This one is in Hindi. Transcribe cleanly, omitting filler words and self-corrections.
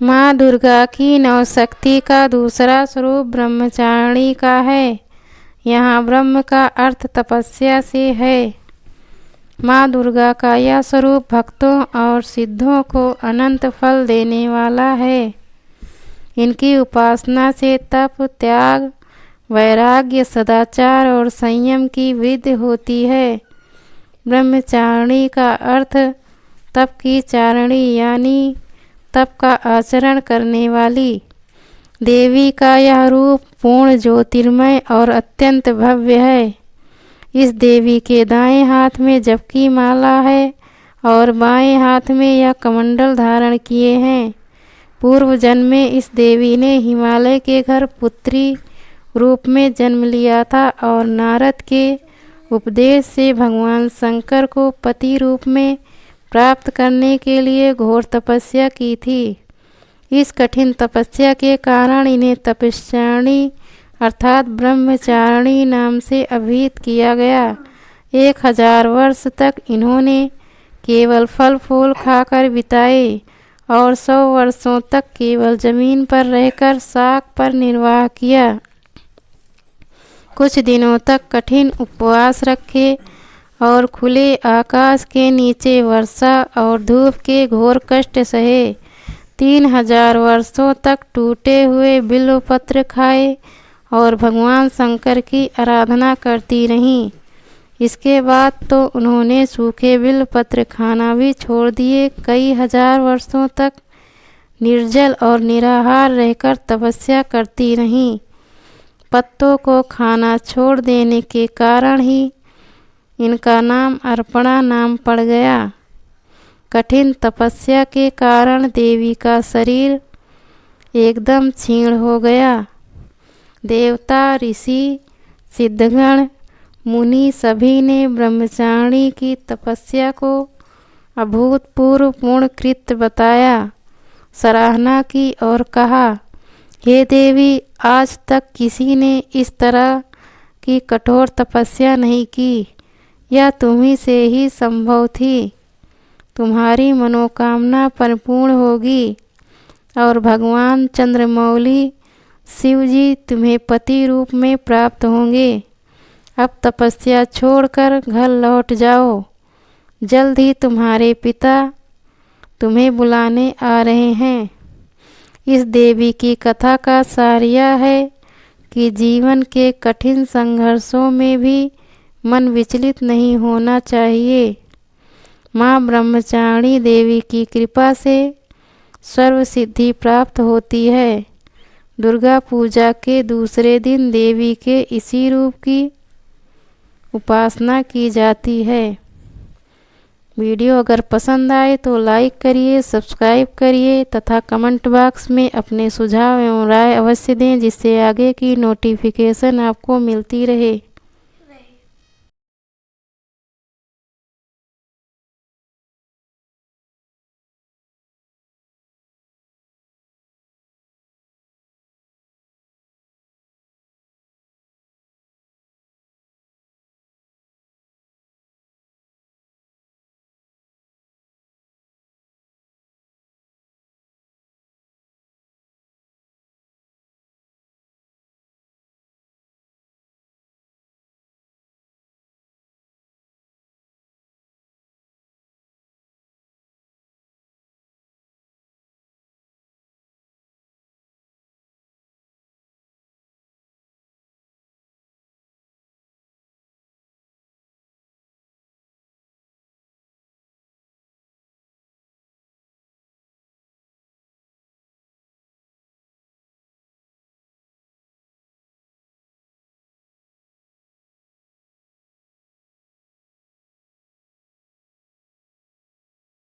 माँ दुर्गा की नवशक्ति का दूसरा स्वरूप ब्रह्मचारिणी का है। यहाँ ब्रह्म का अर्थ तपस्या से है। माँ दुर्गा का यह स्वरूप भक्तों और सिद्धों को अनंत फल देने वाला है। इनकी उपासना से तप, त्याग, वैराग्य, सदाचार और संयम की वृद्धि होती है। ब्रह्मचारिणी का अर्थ तप की चारिणी यानी तप का आचरण करने वाली। देवी का यह रूप पूर्ण ज्योतिर्मय और अत्यंत भव्य है। इस देवी के दाएं हाथ में जप की माला है और बाएं हाथ में यह कमंडल धारण किए हैं। पूर्व जन्म में इस देवी ने हिमालय के घर पुत्री रूप में जन्म लिया था और नारद के उपदेश से भगवान शंकर को पति रूप में प्राप्त करने के लिए घोर तपस्या की थी। इस कठिन तपस्या के कारण इन्हें तपस्यारिणी अर्थात ब्रह्मचारिणी नाम से अभिहित किया गया। 1000 वर्ष तक इन्होंने केवल फल फूल खाकर बिताए और 100 वर्षों तक केवल जमीन पर रहकर शाक पर निर्वाह किया। कुछ दिनों तक कठिन उपवास रखे और खुले आकाश के नीचे वर्षा और धूप के घोर कष्ट सहे। 3000 वर्षों तक टूटे हुए बिल्वपत्र खाए और भगवान शंकर की आराधना करती रहीं। इसके बाद तो उन्होंने सूखे बिल्वपत्र खाना भी छोड़ दिए। कई हजार वर्षों तक निर्जल और निराहार रहकर तपस्या करती रहीं। पत्तों को खाना छोड़ देने के कारण ही इनका नाम अर्पणा नाम पड़ गया। कठिन तपस्या के कारण देवी का शरीर एकदम क्षीण हो गया। देवता, ऋषि, सिद्धगण, मुनि सभी ने ब्रह्मचारिणी की तपस्या को अभूतपूर्व पूर्ण कृत्य बताया, सराहना की और कहा, हे देवी, आज तक किसी ने इस तरह की कठोर तपस्या नहीं की। यह तुम्ही से ही संभव थी। तुम्हारी मनोकामना परिपूर्ण होगी और भगवान चंद्रमौली शिव जी तुम्हें पति रूप में प्राप्त होंगे। अब तपस्या छोड़कर घर लौट जाओ। जल्द ही तुम्हारे पिता तुम्हें बुलाने आ रहे हैं। इस देवी की कथा का सार यह है कि जीवन के कठिन संघर्षों में भी मन विचलित नहीं होना चाहिए। माँ ब्रह्मचारिणी देवी की कृपा से सर्व सिद्धि प्राप्त होती है। दुर्गा पूजा के दूसरे दिन देवी के इसी रूप की उपासना की जाती है। वीडियो अगर पसंद आए तो लाइक करिए, सब्सक्राइब करिए तथा कमेंट बॉक्स में अपने सुझाव एवं राय अवश्य दें, जिससे आगे की नोटिफिकेशन आपको मिलती रहे।